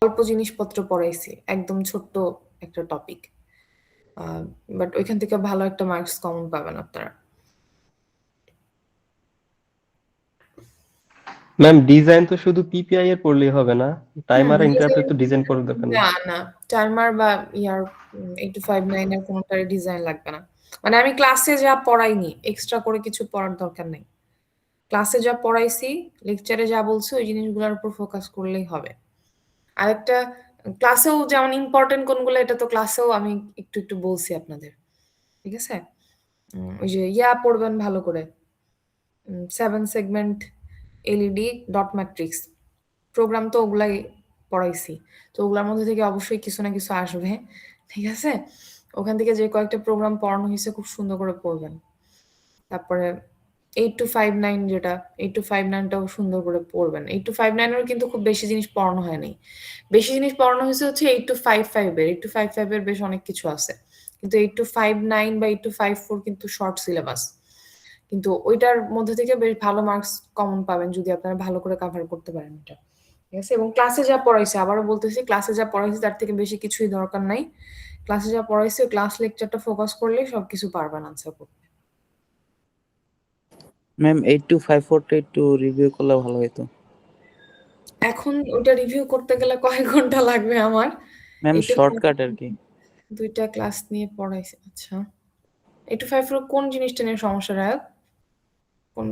অল্প জিনিসপত্র পড়াইছি, একদম ছোট্ট একটা টপিক, বাট ওইখান থেকে ভালো একটা মার্কস কমন পাবেন আপনারা। ম্যাম ডিজাইন তো শুধু পিপিআই এর পড়লেই হবে না, টাইমার ইন্টারপ্রেট তো ডিজাইন করার দরকার নেই। না না, টাইমার বা ইয়ার 8259 এর কোনোটার ডিজাইন লাগবে না। মানে আমি ক্লাসে যা পড়াইনি, এক্সট্রা করে কিছু পড়ার দরকার নেই। ক্লাসে যা পড়াইছি, লেকচারে যা বলছি ওই জিনিসগুলোর উপর ফোকাস করলেই হবে। আর একটা ক্লাসেও যেমন ইম্পর্টেন্ট কোনগুলো, এটা তো ক্লাসেও আমি একটু একটু বলছি আপনাদের, ঠিক আছে? ওই যে ইয়া পড়বেন ভালো করে, 7 segment LED dot matrix program, তো ওগুলাই পড়াইছি, তো ওগুলোর মধ্যে থেকে অবশ্যই কিছু না কিছু আসবে, ঠিক আছে? ওখান থেকে যে কয়েকটা প্রোগ্রাম পড়ানো হয়েছে খুব সুন্দর করে পড়বেন। তারপরে 8259, যেটা 8259টাও সুন্দর করে পড়বেন। 8259এরও কিন্তু খুব বেশি জিনিস পড়ানো হয়নি, বেশি জিনিস পড়ানো হয়েছে হচ্ছে 8255 এর। 8255 এর বেশ অনেক কিছু আছে, কিন্তু 8259 বা 8254 কিন্তু শর্ট সিলেবাস, কিন্তু ওইটার মধ্যে থেকে বেশ ভালো মার্কস কমন পাবেন যদি আপনারা ভালো করে কভার করতে পারেন এটা, ঠিক আছে? এবং ক্লাসে যা পড়াইছে, আবারও বলতেছি, ক্লাসে যা পড়াইছে তার থেকে বেশি কিছুই দরকার নাই। ক্লাসে যা পড়াইছে ক্লাস লেকচারটা ফোকাস করলেই সবকিছু পারবেন আনসার করতে। ম্যাম 8254টা একটু রিভিউ করলে ভালো হতো। এখন ওটা রিভিউ করতে গেলে কয়েক ঘন্টা লাগবে আমার। ম্যাম একটু শর্টকাট আর কি। দুইটা ক্লাস নিয়ে পড়াইছে। আচ্ছা, 8254 কোন জিনিসটা নিয়ে সমস্যা রায়ত?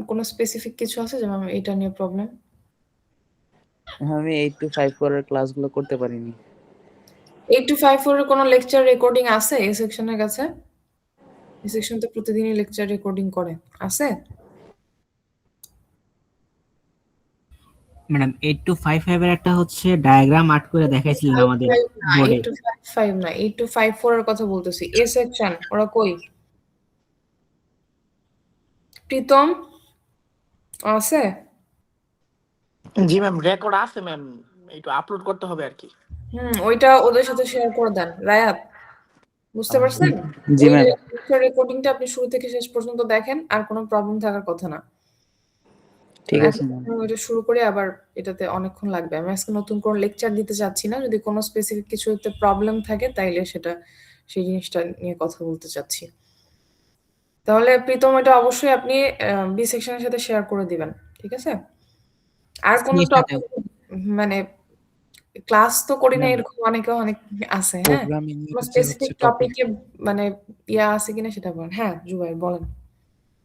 কোন স্পেসিফিক কিছু আছে যেমন এটা নিয়ে প্রবলেম? আমি 8254 এর ক্লাসগুলো করতে পারিনি। 8254 এর কোনো লেকচার রেকর্ডিং আছে এই সেকশনের কাছে? এই সেকশন তো প্রতিদিনই লেকচার রেকর্ডিং করে, আছে? ম্যাডাম 8255 এর একটা হচ্ছে ডায়াগ্রাম আর্ট করে দেখাইছিলেন আমাদের বোর্ডে। 8255 না, 8254 এর কথা বলতেছি। এ সেকশন ওরা কই? প্রীতম আছে? জি ম্যাম, রেকর্ড আছে ম্যাম, একটু আপলোড করতে হবে আর কি। ওইটা ওদের সাথে শেয়ার করে দেন রায়াত, বুঝতে পারছেন? জি ওই ম্যাম। রেকর্ডিংটা আপনি শুরু থেকে শেষ পর্যন্ত দেখেন, আর কোনো প্রবলেম থাকার কথা না। ঠিক আছে ম্যাম। ওইটা শুরু করে আবার এটাতে অনেকক্ষণ লাগবে। আমি আজকে নতুন কোনো লেকচার দিতে চাচ্ছি না, যদি কোনো স্পেসিফিক কিছুতে প্রবলেম থাকে তাইলে সেই জিনিসটা নিয়ে কথা বলতে চাচ্ছি। তাহলে প্রীতম এটা অবশ্যই আপনি বি সেকশনের সাথে শেয়ার করে দিবেন, ঠিক আছে? আর কোন টপিক, মানে ক্লাস তো করি না এরকম অনেক আছে, হ্যাঁ? প্রোগ্রামিং এর যে স্পেসিফিক হচ্ছে টপিক, টপিকে মানে ইয়া আছে কিনা সেটা বলেন। হ্যাঁ জুবাইর বলেন।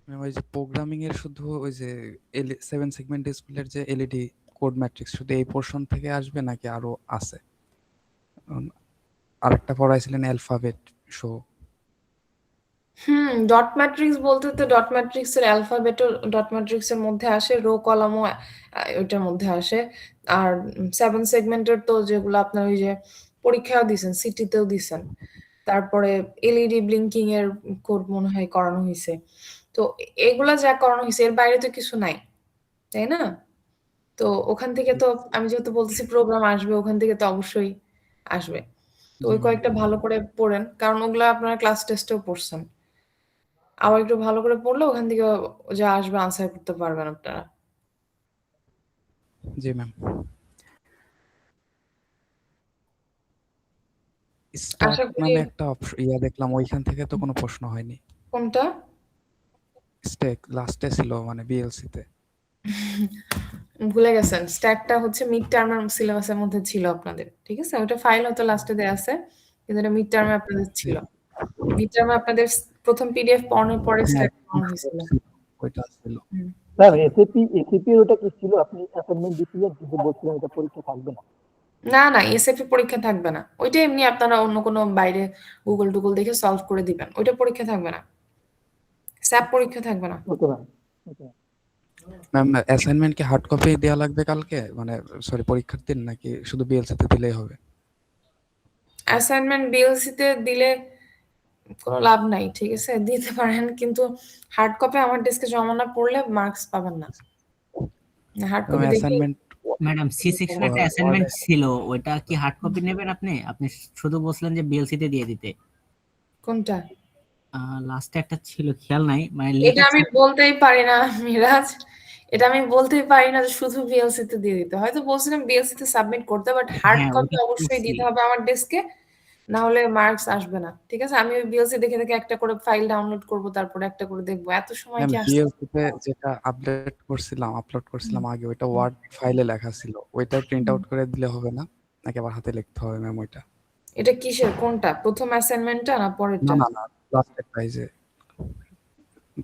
ওই যে প্রোগ্রামিং এর শুধু ওই যে 7 সেগমেন্ট ডিসপ্লের যে এলইডি কোড ম্যাট্রিক্স শুধু এই পোরশন থেকে আসবে নাকি আরো আছে? আরেকটা পড়াইছিলেন অ্যালফাবেট শো। ডট ম্যাট্রিক্স বলতে তো ডট ম্যাট্রিক্স এর অ্যালফাবেটও ডট ম্যাট্রিক্স এর মধ্যে আসে, রো কলামও ওইটার মধ্যে আসে। আর 7 সেগমেন্টের তো যেগুলো আপনার ওই যে পরীক্ষাও দিছেন, সিটিতেও দিছেন, তারপরে এলইডি ব্লিঙ্কিং এর কোড মনে হয় করানো হয়েছে। তো এগুলা যা করানো হয়েছে এর বাইরে তো কিছু নাই, তাই না? তো ওখান থেকে তো আমি যেহেতু বলতেছি প্রোগ্রাম আসবে, ওখান থেকে তো অবশ্যই আসবে। তো ওই কয়েকটা ভালো করে পড়েন, কারণ ওগুলো আপনারা ক্লাস টেস্টেও পড়ছেন। আবার একটু ভালো করে পড়লে ওখান থেকে যা আসবে আনসার করতে পারবেন আপনারা। জি ম্যাম। স্ট্যাক আশা করি। নামে একটা ইয়া দেখলাম, ওইখান থেকে তো কোনো প্রশ্ন হয়নি। কোনটা? স্ট্যাক লাস্টে ছিল মানে বিএলসি তে। ভুলে গেছেন, স্ট্যাকটা হচ্ছে মিড টার্মের সিলেবাসের মধ্যে ছিল আপনাদের, ঠিক আছে? ওটা ফাইল হয়তো লাস্টে দেয়া আছে, কিন্তু এটা মিড টার্মে আপনাদের ছিল। মিড টার্মে আপনাদের প্রথম পিডিএফ পড়ানোর পরে স্ট্যাক পড়ানো হয়েছিল। ওইটা ছিল। স্যার এসএপি ওটা কি ছিল? আপনি অ্যাসাইনমেন্ট দিছিলেন কিন্তু বলছিলেন এটা পরীক্ষা থাকবে না। না এসএপি পরীক্ষা থাকবে না, ওইটা এমনি আপনারা অন্য কোনো বাইরে গুগল দেখে সলভ করে দিবেন, ওইটা পরীক্ষা থাকবে না। স্যাপ পরীক্ষা থাকবে না। Okay ma'am. ম্যাম অ্যাসাইনমেন্ট কি হার্ড কপি দেওয়া লাগবে কালকে, মানে সরি পরীক্ষার দিন, নাকি শুধু বিএলসি তে দিলেই হবে? অ্যাসাইনমেন্ট বিএলসি তে দিলে কোনো লাভ নাই, ঠিক আছে? দিতে পারেন, কিন্তু হার্ড কপি আমার ডেস্কে জমা না পড়লে মার্কস পাবেন না। হার্ড কপি দেখে অ্যাসাইনমেন্ট ম্যাডাম সি সেকশনে একটা অ্যাসাইনমেন্ট ছিল, ওটা কি হার্ড কপি নেবেন আপনি? আপনি শুধু বলছিলেন যে বিএলসি তে দিয়ে দিতে। কোনটা? লাস্টে একটা ছিল, খেয়াল নাই, মানে এটা আমি বলতেই পারি না মিরাজ, এটা আমি বলতেই পারি না যে শুধু বিএলসি তে দিয়ে দিতে। হয়তো বলছিলাম বিএলসি তে সাবমিট করতে, বাট হার্ড হ্যাঁ কপি ওটা অবশ্যই করছি। দিতে হবে আমার ডেস্কে, না হলে মার্কস আসবে না। ঠিক আছে? আমি ওই বিএলসি দেখে দেখে একটা করে ফাইল ডাউনলোড করব, তারপরে একটা করে দেখবো। এত সময় ম্যাম কি আসছে? ভিএলসি তে যেটা আপলোড করছিলাম আগে ওইটা ওয়ার্ড ফাইলে লেখা ছিল, ওইটাই প্রিন্ট আউট করে দিলে হবে না নাকি আবার হাতে লিখতে হবে ম্যাম ওইটা? এটা কিসের কোনটা? প্রথম অ্যাসাইনমেন্টটা না না পরেরটা? না না, লাস্টের প্রাইজে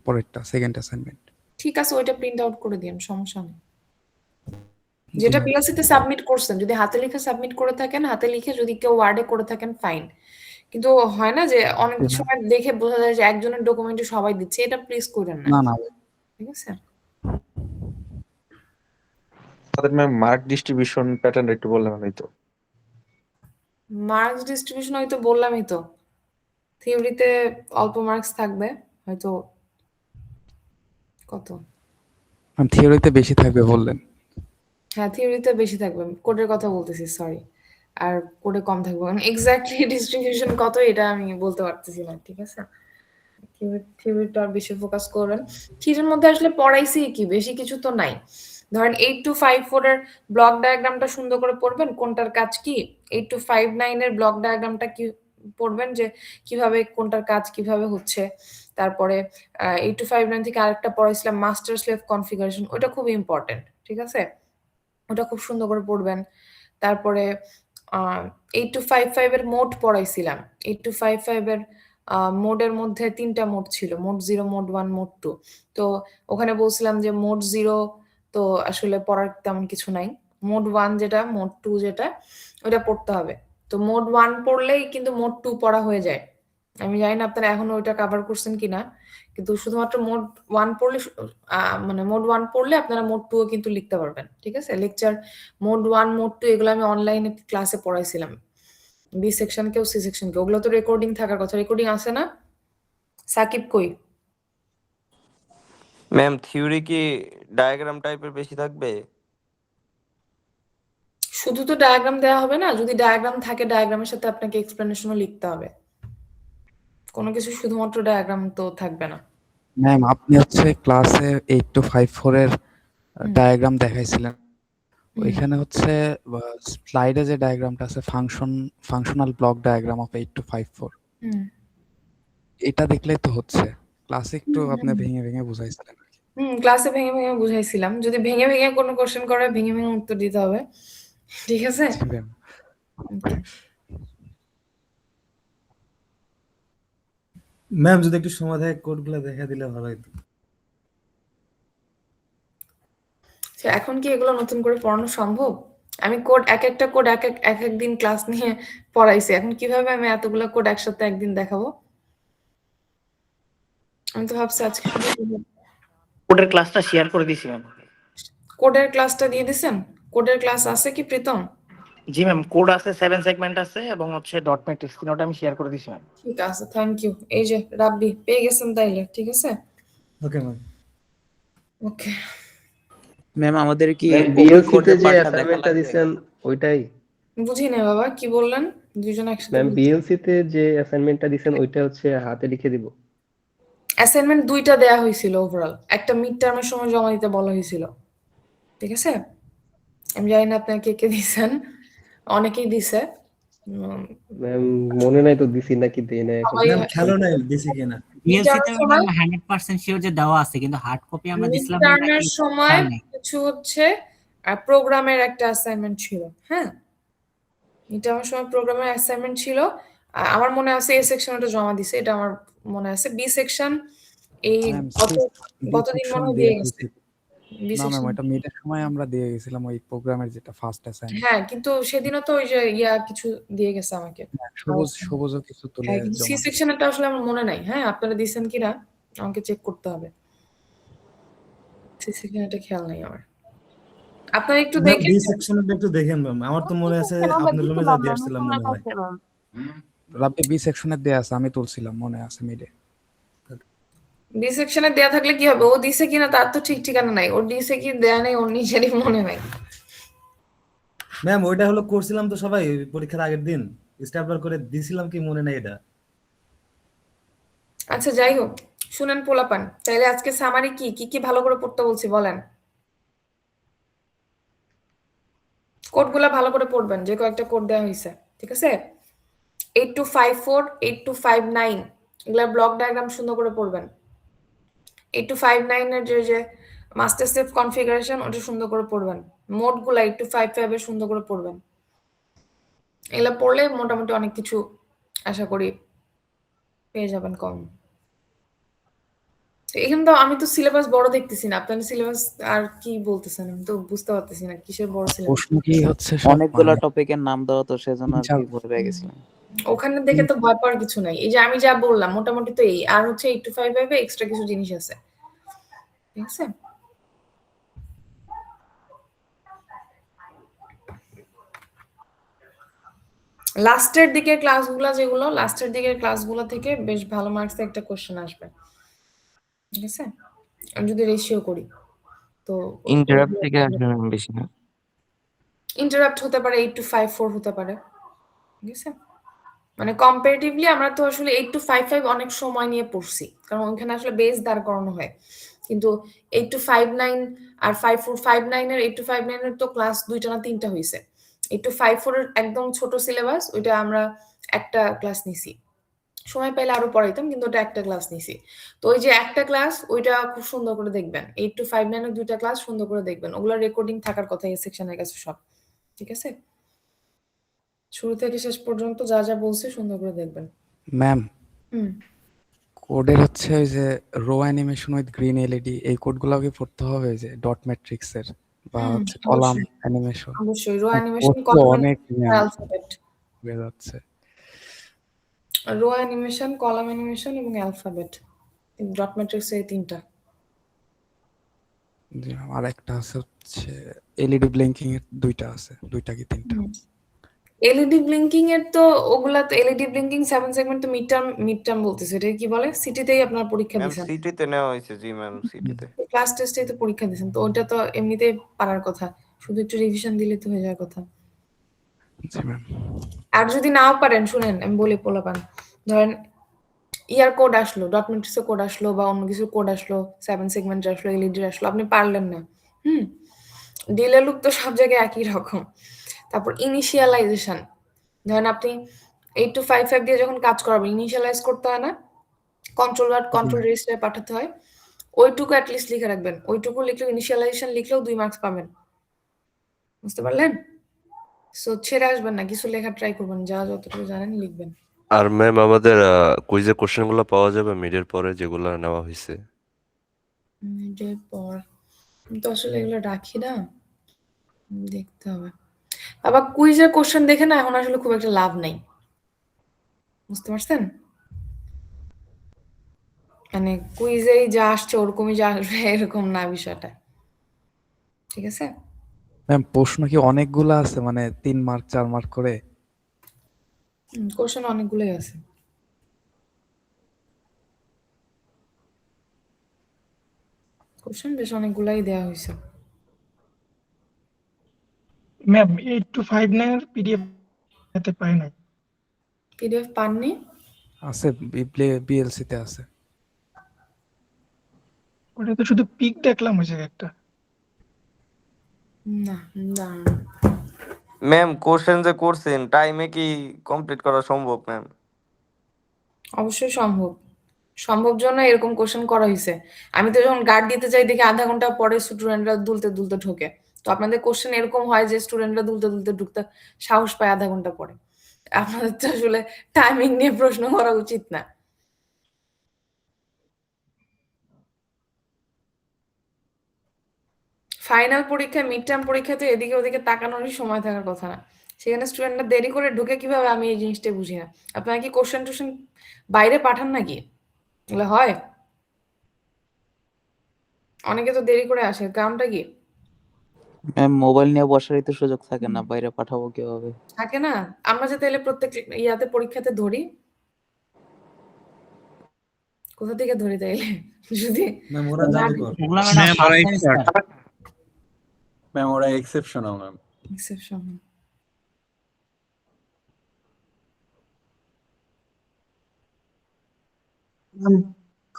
পরেরটা, সেকেন্ড অ্যাসাইনমেন্ট। ঠিক আছে, ওইটা প্রিন্ট আউট করে দিন, সমস্যা নেই। যেটা বিএলসি তে সাবমিট করছেন, যদি হাতে লিখে সাবমিট করে থাকেন, হাতে লিখে, যদি কেউ ওয়ার্ডে করে থাকেন ফাইন। কিন্তু হয় না যে অনেক সময় দেখে বোঝা যায় যে একজনের ডকুমেন্টে সবাই দিচ্ছে, এটা প্লিজ করেন না। না না ঠিক আছে? তাদের ম্যাম মার্ক ডিস্ট্রিবিউশন প্যাটার্ন একটু বললে ভালো হতো। মার্কস ডিস্ট্রিবিউশন হয়তো বললামই তো, থিওরিতে অল্প মার্কস থাকবে হয়তো। কত? ম্যাম থিওরিতে বেশি থাকবে বললেন। হ্যাঁ, থিওরিতে বেশি থাকবে, কোডের কথা বলতেছি, সরি। আর কোডে কম থাকবে। এক্স্যাক্টলি ডিস্ট্রিবিউশন কত এটা আমি বলতে পারতেছি না। ঠিক আছে? থিওরিটা আর বেশি ফোকাস করেন। থিওরির মধ্যে আসলে পড়াইছি কি, বেশি কিছু তো নাই। ধরেন 8254 এর ব্লক ডায়াগ্রামটা সুন্দর করে পড়বেন, কোনটার কাজ কি। 8259 এর ব্লক ডায়াগ্রামটা কি পড়বেন, যে কিভাবে কোনটার কাজ কিভাবে হচ্ছে। তারপরে 8259 থেকে আরেকটা পড়াইছিলাম মাস্টার স্লেভ কনফিগারেশন, ওটা খুব ইম্পর্টেন্ট। ঠিক আছে? ওটা খুব সুন্দর করে পড়বেন। তারপরে 8255 এর মোড পড়াইছিলাম। 8255 এর মোডের মধ্যে 3টা মোড ছিল, মোড 0, মোড 1, মোড 2। তো ওখানে বলছিলাম যে মোড 0 তো আসলে পড়ার তেমন কিছু নাই। মোড 1 যেটা, মোড 2 যেটা, ওটা পড়তে হবে। তো মোড 1 পড়লেই কিন্তু মোড 2 পড়া হয়ে যায়। আমি জানি না আপনারা এখনো ওইটা কভার করছেন কিনা, কিন্তু শুধুমাত্র মোড 1 পড়লে মানে মোড 1 পড়লে আপনারা মোড 2 ও কিন্তু লিখতে পারবেন। ঠিক আছে? লেকচার মোড 1, মোড 2 এগুলো আমি অনলাইনে ক্লাসে পড়াইছিলাম। বি সেকশন কেও সি সেকশন কেও, ওগুলো তো রেকর্ডিং থাকার কথা। রেকর্ডিং আছে না? সাকিব কই? ম্যাম থিওরি কি ডায়াগ্রাম টাইপের বেশি থাকবে? শুধু তো ডায়াগ্রাম দেওয়া হবে না, যদি ডায়াগ্রাম থাকে ডায়াগ্রামের সাথে আপনাকে এক্সপ্লেনেশনও লিখতে হবে। কোনো কিছু শুধুমাত্র ডায়াগ্রাম তো থাকবে না। ম্যাম আপনি হচ্ছে ক্লাসে 8254 এর ডায়াগ্রাম দেখাইছিলেন, ওইখানে হচ্ছে স্লাইডে যে ডায়াগ্রামটা আছে ফাংশনাল ব্লক ডায়াগ্রাম অফ 8254, এটা দেখলেই তো হচ্ছে। ক্লাসে একটু আপনি ভেঙে ভেঙে বুঝাইছিলেন আর কি। ক্লাসে ভেঙে ভেঙে বুঝাইছিলাম। যদি ভেঙে ভেঙে কোনো কোশ্চেন করে, ভেঙে ভেঙে উত্তর দিতে হবে। ঠিক আছে? ম্যাম ম্যাম যদি একটু সময় থাকে কোডগুলো দেখা দিলে ভালো হতো। আচ্ছা, এখন কি এগুলো নতুন করে পড়ানো সম্ভব? আমি কোড একটা কোড এক এক দিন ক্লাস নিয়ে পড়াইছি। এখন কিভাবে আমি এতগুলো কোড একসাথে একদিন দেখাবো? আমি তো ভাবছি আজকে কোডের ক্লাসটা শেয়ার করে দিছি ম্যাম। কোডের ক্লাসটা দিয়ে দিছেন? কোডের ক্লাস আছে কি প্রীতম? জি ম্যাম, কোড আছে, 7 সেগমেন্ট আছে এবং হচ্ছে ডট ম্যাট্রিক্স, তিনটা আমি শেয়ার করে দিছি ম্যাম। ঠিক আছে, থ্যাংক ইউ। এই যে রাব্বি পেয়ে গেছেন তাইলে। ঠিক আছে? Okay ma'am. ওকে। ম্যাম আমাদের কি বিএলসি তে যে অ্যাসাইনমেন্টটা দিছেন ওইটাই? বুঝি না বাবা, কি বললেন? দুইজন একসাথে ম্যাম বলছি। বিএলসি তে যে অ্যাসাইনমেন্টটা দিছেন ওইটা হচ্ছে হাতে লিখে দিব? অ্যাসাইনমেন্ট 2টা দেয়া হয়েছিল ওভারঅল। একটা মিড টার্মের সময় জমা দিতে বলা হয়েছিল। ঠিক আছে? আমি জানি না আপনারা কে কে দিছেন, অনেকেই দিছে। ম্যাম মনে নাই তো দিছি নাকি দেই না এখন। সবাই ম্যাম খেলো নাই দিছি কিনা। বিএলসি তে মিড টার্মের 100% শিওর যে দেওয়া আছে, কিন্তু হার্ড কপি আমরা দিছিলাম না টার্মের নাকি সময় খেয়াল নেই। কিছু হচ্ছে প্রোগ্রামের একটা অ্যাসাইনমেন্ট ছিল। হ্যাঁ, মিড টার্মের সময় প্রোগ্রামের অ্যাসাইনমেন্ট ছিল। আমার মনে আছে এ সেকশন ওটা জমা দিছে, এটা আমার মনে আছে। বি সেকশন এই ম্যাম গতদিন মনে হয় দিয়ে গেছে। বি না ম্যাম সেকশন, ওইটা মিডের সময় আমরা দিয়ে গেছিলাম ওই প্রোগ্রামের যেটা ফার্স্ট অ্যাসাইনমেন্ট। হ্যাঁ, কিন্তু সেদিনও তো ওই যে কিছু দিয়ে গেছে আমাকে। সবুজও কিছু তুলে হ্যাঁ, কিন্তু সি জমা সেকশনটা আসলে আমার মনে নাই। হ্যাঁ, আপনারা দিছেন কিনা আমাকে চেক করতে হবে। সি সেকশনটা খেয়াল নাই আমার। আপনারা একটু ম্যাম দেখেন। বি সেকশনটা একটু দেখেন ম্যাম, আমার তো মনে আছে আপনার রুমে যা দিয়ে আসছিলাম মনে হয়। রাব্বি বি সেকশনের দেয়া আছে, আমি তুলছিলাম মনে আছে মিডে। বি সেকশনে দেয়া থাকলে কি হবে? ও দিছে কিনা তার তো ঠিক ঠিকানা নাই। ওর দিছে কি দেয়া নাই ওর নিজেরই মনে নাই। ম্যাম ওইটা হলো করছিলাম তো সবাই ওই পরীক্ষার আগের দিন, স্ট্যাপলার করে দিছিলাম কি মনে নাই এটা। আচ্ছা, যাই হোক, শুনেন পোলাপান, তাইলে আজকে সামারি কি কি ভালো করে পড়তে বলছি বলেন। কোডগুলা ভালো করে পড়বেন, যে কয়েকটা কোড দেওয়া হয়েছে, ঠিক আছে? 8254, 8259 এগুলা ব্লক ডায়াগ্রাম সুন্দর করে পড়বেন। 8259 এর যে মাস্টার স্লেভ কনফিগারেশন ওটা সুন্দর করে পড়বেন। মোডগুলা 8255 এর সুন্দর করে পড়বেন। এগুলা পড়লে মোটামুটি অনেক কিছু আশা করি পেয়ে যাবেন কম। এখানে তো আমি তো সিলেবাস বড় দেখতেছি না, আপনার সিলেবাস আর কি বলতেছেন আমি তো বুঝতে পারতেছি না কিসের বড় সিলেবাস। প্রশ্ন কি হচ্ছে সব অনেকগুলা মানে টপিকের নাম দেওয়া তো সেজন্য আর কি তিন-চার ভয় পেয়ে গেছিলাম। ওখানে দেখে তো ভয় পাওয়ার কিছু নাই, এই যে আমি যা বললাম মোটামুটি তো এই, আর হচ্ছে 8255 এ এক্সট্রা কিছু জিনিস আছে, ঠিক আছে? লাস্টের দিকে ক্লাসগুলো যেগুলো, লাস্টের দিকের ক্লাসগুলো থেকে বেশ ভালো মার্কস একটা কোশ্চেন আসবে, ঠিক আছে? আমি যদি রেশিও করি তো ইন্টারাপ্ট থেকে আসবে ম্যাম বেশি না? ইন্টারাপ্ট হতে পারে 8254 হতে পারে, ঠিক আছে? মানে কম্পারেটিভলি আমরা তো আসলে 8255 অনেক সময় নিয়ে পড়ছি, কারণ ওখানে আসলে বেস দাঁড় করানো হয়, কিন্তু 8259 আর 5459 এর 8259 এর তো ক্লাস দুইটা না তিনটা হয়েছে। 8254 এর একদম ছোট সিলেবাস, ওইটা আমরা একটা ক্লাস নিছি, সময় পেলে আরো পড়াইতাম, কিন্তু ওটা একটা ক্লাস নিছি। তো ওই যে একটা ক্লাস ওইটা খুব সুন্দর করে দেখবেন, 8259 এর দুইটা ক্লাস সুন্দর করে দেখবেন, ওগুলো রেকর্ডিং থাকার কথা এই সেকশনের কাছে সব, ঠিক আছে? শুরু থেকে শেষ পর্যন্ত যা যা বলছে সুন্দর করে দেখবেন। ম্যাম হুম, কোডের হচ্ছে ওই যে row animation with green LED এই কোডগুলো কি পড়তে হবে, যে ডট ম্যাট্রিক্স এর বা হচ্ছে কলাম অবশ্যই অ্যানিমেশন? অবশ্যই রো অ্যানিমেশন, কোড তো কলাম অনেক অ্যালফাবেট, হয়ে যাচ্ছে। রো অ্যানিমেশন, কলাম অ্যানিমেশন এবং অ্যালফাবেট, ডট ম্যাট্রিক্স এই তিনটা। জি ম্যাম, আর একটা আছে হচ্ছে এলইডি ব্লিঙ্কিং এর দুইটা আছে, দুইটা কি তিনটা? এলইডি ব্লিঙ্কিং এর তো ওগুলা তো এলইডি ব্লিঙ্কিং 7 সেগমেন্ট তো মিড টার্ম বলতেছে, এটা কি বলে, সিটিতেই আপনার পরীক্ষা ম্যাম দিবেন, সিটিতে নেওয়া হয়েছে, জি ম্যাম সিটিতে। ক্লাস টেস্টেই তো পরীক্ষা দিবেন, তো ওটা তো এমনিতেই পারার কথা, শুধু একটু রিভিশন দিলে তো হয়ে যাওয়ার কথা। জি ম্যাম। আর যদি নাও পারেন শুনেন আমি বলি পোলাপান, ধরেন ইয়ার কোড আসলো, ডট ম্যাট্রিক্সের কোড আসলো বা অন্য কিছু কোড আসলো, 7 সেগমেন্ট আসলো, এলইডি আসলো, আপনি পারলেন না, ডিলে লুপ তো সব জায়গায় একই রকম। তারপর ইনিশিয়ালাইজেশন, ধরেন আপনি 8255 দিয়ে যখন কাজ করাবেন ইনিশিয়ালাইজ করতে হয় না, কন্ট্রোল ওয়ার্ড কন্ট্রোল রেজিস্টারে পাঠাতে হয়, ওইটুকু অ্যাটলিস্ট লিখে রাখবেন, ওইটুকু লিখলেও ইনিশিয়ালাইজেশন লিখলেও 2 মার্কস পাবেন, বুঝতে পারলেন? সো ছেড়ে আসবেন না, কিছু লেখা ট্রাই করবেন, যা যতটুকু জানেন লিখবেন। আর ম্যাম আমাদের কুইজের কোশ্চেনগুলো পাওয়া যাবে মিডের পরে যেগুলো নেওয়া হয়েছে? মিডের পর আমি তো আসলে এগুলো রাখি না, দেখতে হবে। আবার কুইজের কোশ্চেন দেখে না এখন আসলে খুব একটা লাভ নাই, বুঝতে পারছেন? মানে কুইজেই যা আসছে ওরকমই যা আসবে এরকম না বিষয়টা, ঠিক আছে? ম্যাম প্রশ্ন কি অনেকগুলো আছে, মানে 3 মার্ক 4 মার্ক করে? কোশ্চেন অনেকগুলোই আছে, কোশ্চেন বেশ অনেকগুলাই দেওয়া হয়েছে। ম্যাম 8259 এর পিডিএফ হাতে পাই নাই। পিডিএফ পাননি? আছে, বিএলসি তে আছে। ওটা তো শুধু পিক দেখলাম ওই জায়গায় একটা। না, না, ম্যাম কোশ্চেন যে করছেন টাইমে কি কমপ্লিট করা সম্ভব ম্যাম? অবশ্যই সম্ভব, সম্ভব জন্য এরকম কোশ্চেন করা হয়েছে। আমি তো যখন গার্ড দিতে যাই দেখি আধা ঘন্টা পরে স্টুডেন্টরা দুলতে দুলতে ঢোকে, তো আপনাদের কোশ্চেন এরকম হয় যে স্টুডেন্টরা দুলতে দুলতে ঢুকতে সাহস পায় আধা ঘন্টা পরে, আপনাদের তো আসলে টাইমিং নিয়ে প্রশ্ন করা উচিত না। ফাইনাল পরীক্ষা, মিড টার্ম পরীক্ষাতে এদিকে ওদিকে তাকানোরই সময় থাকার কথা না, সেখানে স্টুডেন্টরা দেরি করে ঢুকে কিভাবে, আমি এই জিনিসটা বুঝি না। আপনারা কি কোশ্চেন টোশ্চেন বাইরে পাঠান নাকি? এগুলো হয়? অনেকে তো দেরি করে আসে, কারণটা কি? ম্যাম মোবাইল নিয়ে বসারই তো সুযোগ থাকে না, বাইরে পাঠাবো কিভাবে? থাকে না? আমরা যে তাহলে প্রত্যেক ইয়াতে পরীক্ষাতে ধরি, কোথা থেকে ধরি তাইলে? যদি ম্যাম ওরা জাদুকর। ওগুলা ম্যাডাম ফার্স্ট সেমিস্টার। ম্যাম ওরা এক্সেপশনাল ম্যাম। এক্সেপশন।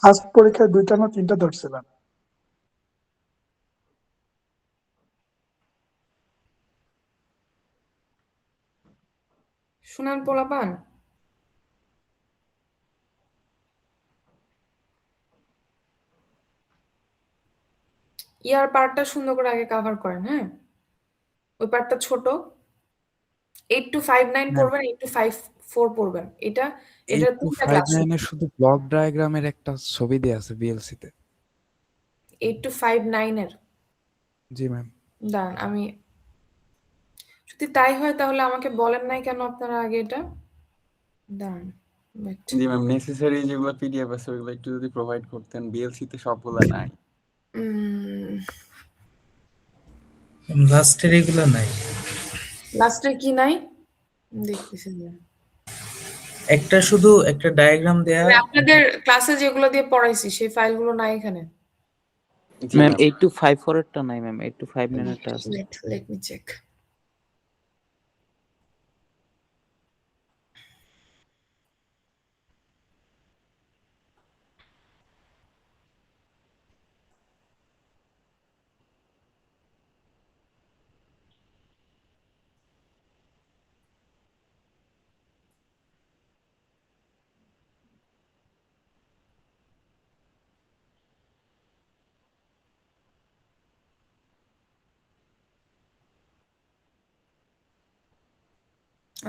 ফার্স্ট পরীক্ষায় 2টা না 3টা ধরছিলাম। শুনান পোলাপান? ইয়ার পার্টটা সুন্দর করে আগে কভার করেন, হ্যাঁ? ওই পার্টটা ছোট। 8259 ম্যাম পড়বেন, 8254 পড়বেন। এটার 3টা ক্লাস 8259 এর শুধু ব্লক ডায়াগ্রামের একটা ছবি দেয়া আছে বিএলসি তে। 8259 এর। জি ম্যাম। দাঁড়ান আমি যদি তাই হয় তাহলে আমাকে বলেন নাই কেন আপনারা আগে এটা? দাঁড়ান wait. জি ম্যাম, নেসেসারি যেগুলো পিডিএফ আছে ওগুলো একটু যদি প্রোভাইড করতেন, বিএলসি তে সবগুলো নাই। উম, লাস্টের এগুলো নাই। লাস্টে কি নাই? দেখতেছি যে। একটা শুধু একটা ডায়াগ্রাম দেয়া। মানে আপনাদের ক্লাসে যেগুলো দিয়ে পড়াইছি সেই ফাইলগুলো নাই এখানে। জি ম্যাম ম্যাম। 8254 এরটা নাই ম্যাম, 8259 এরটা আছে। Let me check.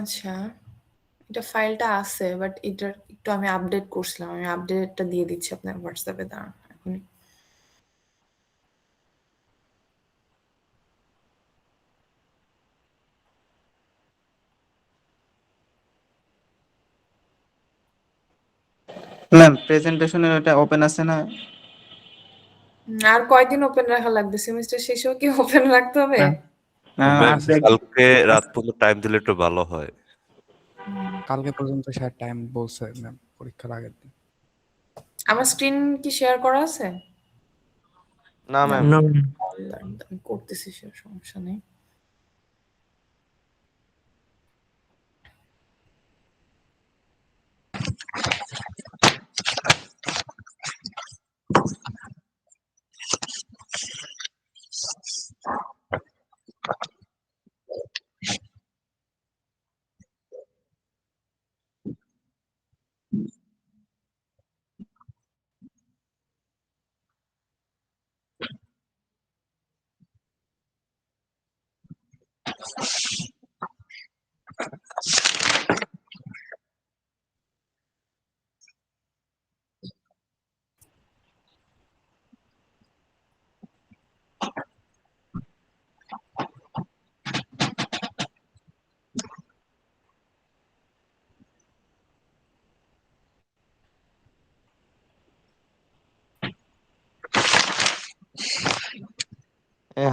আচ্ছা এটা ফাইলটা আছে বাট এটার একটু আমি আপডেট করছিলাম, আমি আপডেটটা দিয়ে দিচ্ছি আপনার হোয়াটসঅ্যাপে। দাঁড়ান এখনই। ম্যাম প্রেজেন্টেশনের ওটা ওপেন আছে না? আর কয়দিন ওপেন রাখা লাগবে? সেমিস্টার শেষেও কি ওপেন রাখতে হবে? ম্যাম কালকে রাত পর্যন্ত টাইম দিলে একটু ভালো হয়। কালকে পর্যন্ত স্যার টাইম বলছে ম্যাম পরীক্ষার আগের দিন। আমার স্ক্রিন কি শেয়ার করা আছে? না ম্যাম। আমি করতেছি, সমস্যা নেই।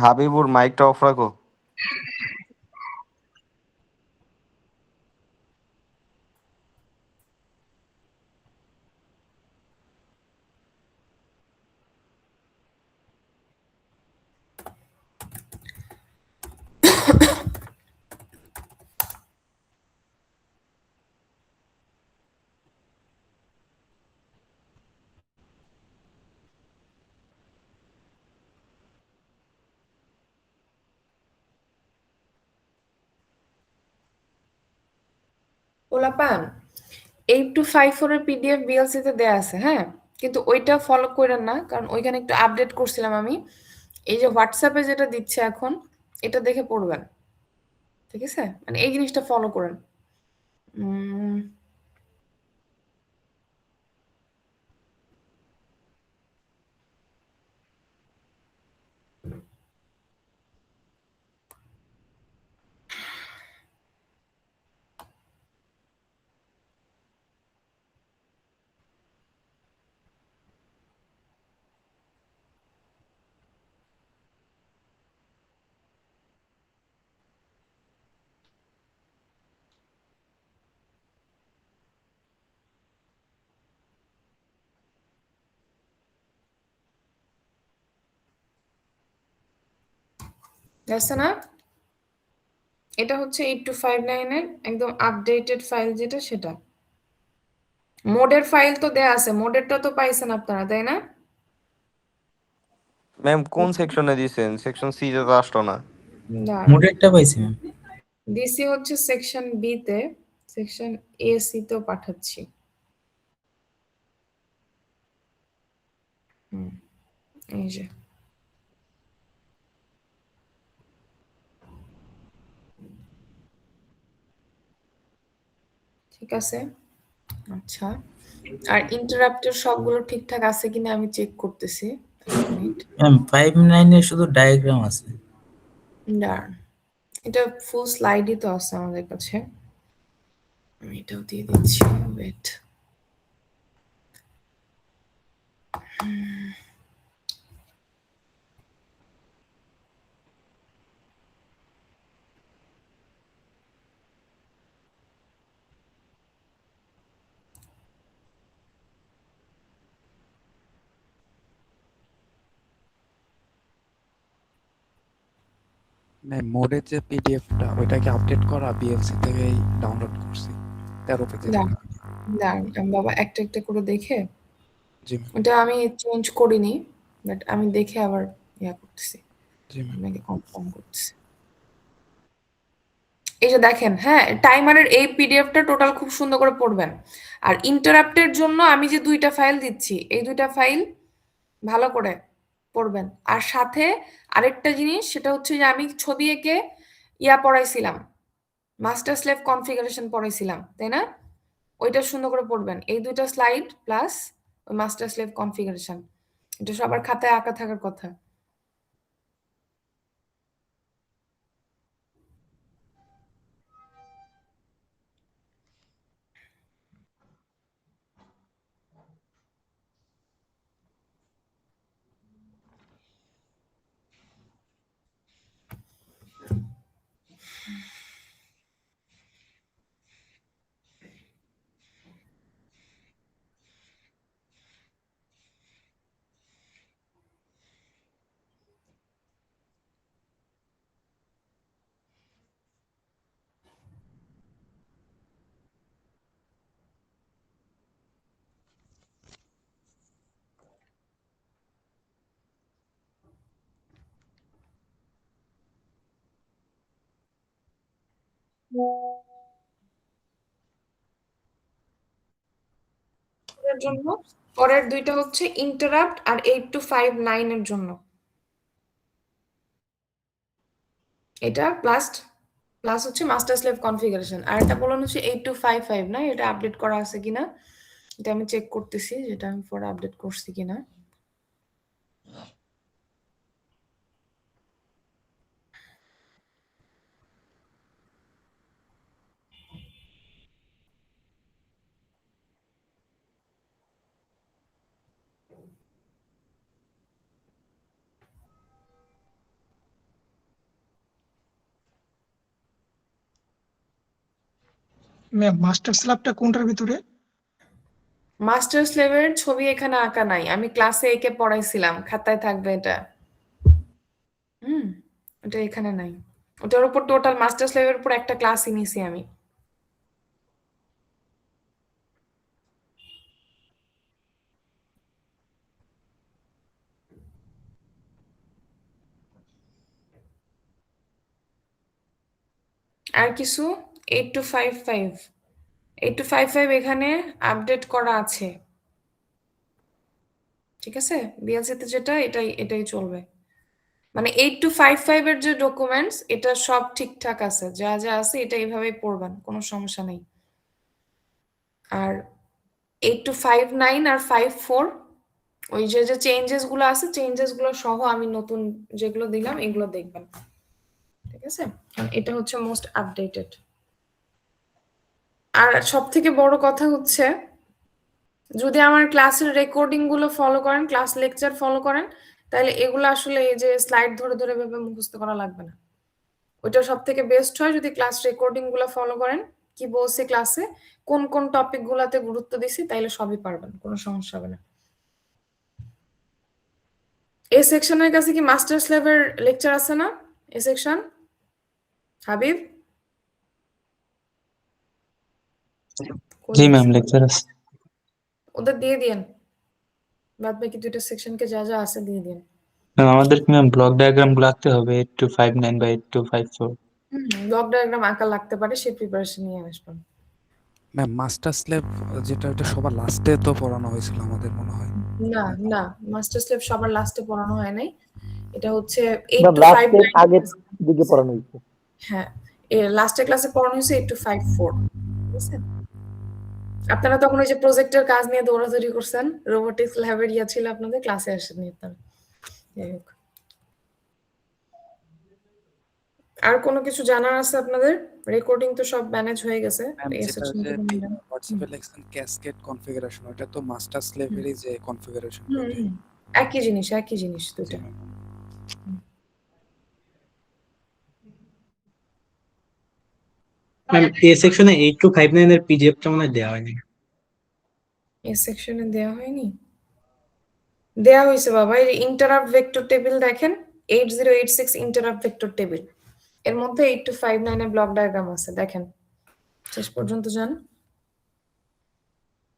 হাবিবুর মাইকটা অফ রাখো। পোলাপান 8254 এর পিডিএফ বিএলসি তে দেয়া আছে, হ্যাঁ? কিন্তু ওইটা ফলো করেন না কারণ ওইখানে একটু আপডেট করছিলাম আমি। এই যে হোয়াটসঅ্যাপে যেটা দিচ্ছে এখন এটা দেখে পড়বেন, ঠিক আছে? মানে এই জিনিসটা ফলো করেন। দেখছেন না? এটা হচ্ছে 8259 এর একদম আপডেটেড ফাইল যেটা সেটা। মোডের ফাইল তো দেয়া আছে, মোডেরটা তো পাইছেন আপনারা, তাই না? ম্যাম কোন সেকশনে দিছেন? সেকশন সি তো আসলো না। দাঁড়ান। মোডেরটা পাইছি ম্যাম। দিসি হচ্ছে সেকশন বি তে, সেকশন এ সি তেও পাঠাচ্ছি। এই যে ঠিক আছে। আচ্ছা, আর ইন্টারাপ্টের সবগুলো ঠিকঠাক আছে কিনা আমি চেক করতেছি। ম্যাম 5-9 এর শুধু ডায়াগ্রাম আছে। দাঁড়ান, এটা ফুল স্লাইডই তো আছে আমাদের কাছে। আমি এটাও দিয়ে দিচ্ছি, ওয়েট। মোডের যে পিডিএফটা ওইটাকে আপডেট করা বিএলসি থেকেই ডাউনলোড করছি 13 পেজের। দাঁড়ান আমি বাবা একটা একটা করে দেখে, জি ওটা আমি চেঞ্জ করিনি, বাট আমি দেখে আবার ইয়া করতেছি, জি ম্যাম। আপনাকে কনফার্ম করতেছি। এই যে দেখেন, হ্যাঁ, টাইমারের এই পিডিএফটা টোটাল খুব সুন্দর করে পড়বেন। আর ইন্টারাপ্টের জন্য আমি যে 2টা ফাইল দিচ্ছি, এই 2টা ফাইল ভালো করে পড়বেন। আর সাথে আরেকটা জিনিস, সেটা হচ্ছে যে আমি ছবি এঁকে ইয়া পড়াইছিলাম, মাস্টার স্লেভ কনফিগারেশন পড়াইছিলাম, তাই না? ওইটা সুন্দর করে পড়বেন। এই 2টা স্লাইড প্লাস ওই মাস্টার স্লেভ কনফিগারেশন, এটা সবার খাতায় আঁকা থাকার কথা। এর জন্য পরের 2টা হচ্ছে ইন্টারাপ্ট আর 8 to 5 9 এর জন্য। এটা প্লাস প্লাস হচ্ছে মাস্টার স্লেভ কনফিগারেশন। আর এটা বলুন হচ্ছে 8 to 5 5 না, এটা আপডেট করা আছে কিনা এটা আমি চেক করতেছি, যেটা আমি পরে আপডেট করছি কিনা। ম্যাম মাস্টার স্ল্যাবটা কোনটার ভিতরে? মাস্টার স্লেভের ছবি এখানে আঁকা নাই, আমি ক্লাসে এঁকে পড়াইছিলাম, খাতায় থাকবে এটা। ওটা এখানে নাই, ওটার উপর টোটাল মাস্টার স্লেভের উপর একটা ক্লাসই নিছি আমি। আর কিছু 8 to 5 5 8 to 5 5 এখানে আপডেট করা আছে, ঠিক আছে? বিএলসিতে যেটা এটাই এটাই চলবে। মানে 8 to 5 5 এর যে ডকুমেন্টস, এটা সব ঠিকঠাক আছে, যা যা আছে এটা এইভাবেই পড়বেন, কোনো সমস্যা নেই। আর 8 to 5 9 আর 5 4 ওই যে যে চেঞ্জেস গুলো আছে, চেঞ্জেস গুলো সহ আমি নতুন যেগুলো দিলাম এগুলো দেখবেন, ঠিক আছে? কারণ এটা হচ্ছে মোস্ট আপডেটেড। আর সব থেকে বড় কথা হচ্ছে, যদি আমার ক্লাসের রেকর্ডিং গুলো ফলো করেন, ক্লাস লেকচার ফলো করেন, তাহলে এগুলো আসলে এই যে স্লাইড ধরে ধরে ভেবে মুখস্থ করা লাগবে না। ওইটা সব থেকে বেস্ট হয় যদি ক্লাস রেকর্ডিং গুলো ফলো করেন, কি বলছে ক্লাসে, কোন কোন টপিক গুলাতে গুরুত্ব দিছি, তাইলে সবই পারবেন, কোনো সমস্যা হবে না। এই সেকশনের কাছে কি মাস্টার স্লেভের লেকচার আছে না? এই সেকশন হাবিব? জি ম্যাম, লেকচার আছে। ওদের দিয়ে দিয়েন, বাদ বাকি 2টা সেকশনকে যা যা আছে দিয়ে দিন। ম্যাম আমাদের কি ম্যাম ব্লক ডায়াগ্রাম রাখতে হবে 8 to 5 9 বা 8 to 5 4? ব্লক ডায়াগ্রাম আঁকা লাগতে পারে, সেই প্রিপারেশন নিয়ে আসবেন। ম্যাম মাস্টার স্লেভ যেটা ওটা সবার লাস্টে তো পড়ানো হয়েছিল আমাদের মনে হয়। না না, মাস্টার স্লেভ সবার লাস্টে পড়ানো হয় নাই। এটা হচ্ছে 8 ম্যাম to 5 লাস্টের আগের দিকে পড়ানো হয়েছে। হ্যাঁ, এর লাস্টের ক্লাসে পড়ানো হয়েছে 8 to 5 4, ঠিক আছে? আপনারা তখন ওই যে প্রজেক্টের কাজ নিয়ে দৌড়াদৌড়ি করছেন, রোবোটিক্স ল্যাবের ইয়া ছিল আপনাদের, ক্লাসে আসেননি আপনারা। যাই হোক, আর কোনো কিছু জানার আছে আপনাদের? রেকর্ডিং তো সব ম্যানেজ হয়ে গেছে ম্যাম এই যেটা সেকশন যে থেকে মিলান। হোয়াটসঅ্যাপে লিখছেন ক্যাসকেড কনফিগারেশন, ওটা তো মাস্টার স্লেভেরই যে কনফিগারেশন ওইটাই। একই জিনিস জি দুটো। ম্যাম। ম্যাম এ সেকশনে 8 to 5 9 এর পিডিএফটা মনে হয় দেওয়া হয়নি। এই সেকশনে দেয়া হয়নি? দেয়া হয়েছে বাবা, এই ইন্টারাপ্ট ভেক্টর টেবিল দেখেন, 8086 ইন্টারাপ্ট ভেক্টর টেবিল, এর মধ্যে 8 to 5 9 এর ব্লক ডায়াগ্রাম আছে, দেখেন শেষ পর্যন্ত যান।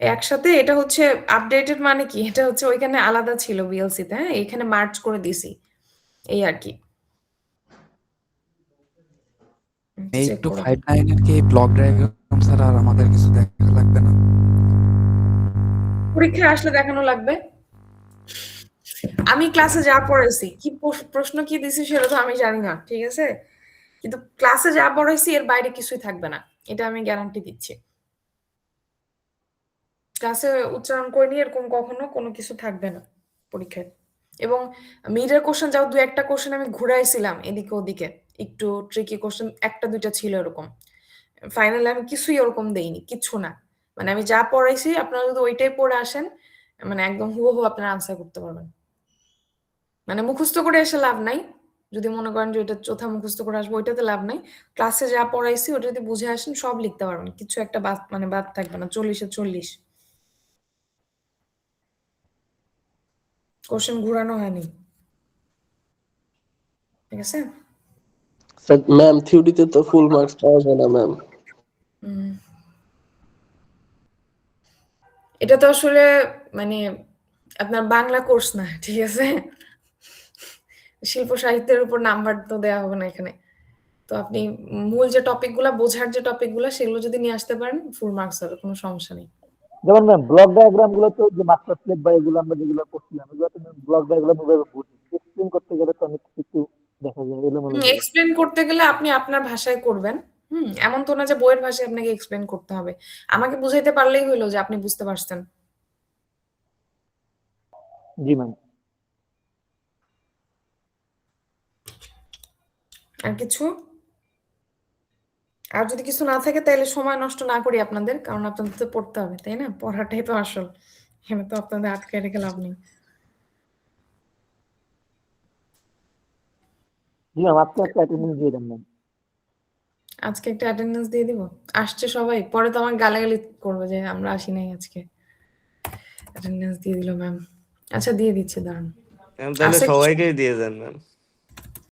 একসাথে এটা হচ্ছে আপডেটেড, মানে কি এটা হচ্ছে ওইখানে আলাদা ছিল বিএলসি তে, হ্যাঁ এখানে মার্জ করে দিছি, এই আর কি। 8 to 5 9 এর কি ব্লক ডায়াগ্রাম ছাড়া আর আমাদের কিছু দেখা লাগবে না? পরীক্ষায় আসলে দেখানো লাগবে। আমি ক্লাসে যা পড়াইছি, কি প্রশ্ন কি দিছি সেটা তো আমি জানি না, ঠিক আছে? কিন্তু ক্লাসে যা পড়াইছি এর বাইরে কিছুই থাকবে না, এটা আমি গ্যারান্টি দিচ্ছি। ক্লাসে উচ্চারণ করে নিয়ে এরকম কখনো কোনো কিছু থাকবে না পরীক্ষায়। এবং মিডের কোশ্চেন যাও 2-1টা কোশ্চেন আমি ঘুরাইছিলাম এদিকে ওদিকে, একটু ট্রিকি কোশ্চেন 1টা 2টা ছিল এরকম। ফাইনালে আমি কিছুই ওরকম দেইনি, কিচ্ছু না। মানে আমি যা পড়াইছি আপনারা যদি ওইটাই পড়ে আসেন, মানে একদম হুবহু আপনারা আনসার করতে পারবেন। মানে মুখস্থ করে এসে লাভ নাই, যদি মনে করেন যে এটা চোথা মুখস্থ করে আসবো, ওইটাতে লাভ নাই। ক্লাসে যা পড়াইছি ওটা যদি বুঝে আসেন সব লিখতে পারবেন, কিছু একটা বাদ থাকবে না, 40-এ 40। কোশ্চেন ঘুরানো হয়নি, ঠিক আছে? ম্যাম থিওরিতে তো ফুল মার্কস পাওয়া যায় না ম্যাম। এটা তো আসলে মানে আপনার বাংলা কোর্স না, ঠিক আছে? শিল্প সাহিত্যের উপর নাম্বার তো দেওয়া হবে না এখানে। তো আপনি মূল যে টপিকগুলা, বোঝার যে টপিকগুলা, সেগুলো যদি নিয়ে আসতে পারেন ফুল মার্কস হবে, কোনো সমস্যা নেই। যেমন ম্যাম ব্লক ডায়াগ্রাম গুলো তো যে মাস্টার স্লেভ বা এগুলো আমরা যেগুলো করছিলাম, এগুলো তো ব্লক ডায়াগ্রাম ভাবে বুঝি, এক্সপ্লেন করতে গেলে তো অনেক কিছু দেখা যায় এলোমেলো যায়। এক্সপ্লেন করতে গেলে আপনি আপনার ভাষায় করবেন। এমন তো না যে বইয়ের ভাষায় আপনাকে এক্সপ্লেন করতে হবে। আমাকে বুঝাইতে পারলেই হলো যে আপনি বুঝতে পারছেন। জি ম্যাম। আর কিছু? আর যদি কিছু না থাকে তাহলে সময় নষ্ট না করি আপনাদের, কারণ আপনাদের তো পড়তে হবে, তাই না? পড়াটাই তো আসল, এখানে তো আপনাদের আটকে রেখে লাভ নেই। জি ম্যাম, আজকে একটা অ্যাটেন্ডেন্স দিয়ে দেন ম্যাম। আজকে একটা অ্যাটেন্ডেন্স দিয়ে দিব? আসছে সবাই, পরে তো আমার গালাগালি করবে যে আমরা আসি নাই আজকে, অ্যাটেন্ডেন্স দিয়ে দিল ম্যাম। আচ্ছা দিয়ে দিচ্ছি, দাঁড়ান। তাহলে আছে কিছু? সবাইকেই দিয়ে দেন ম্যাম।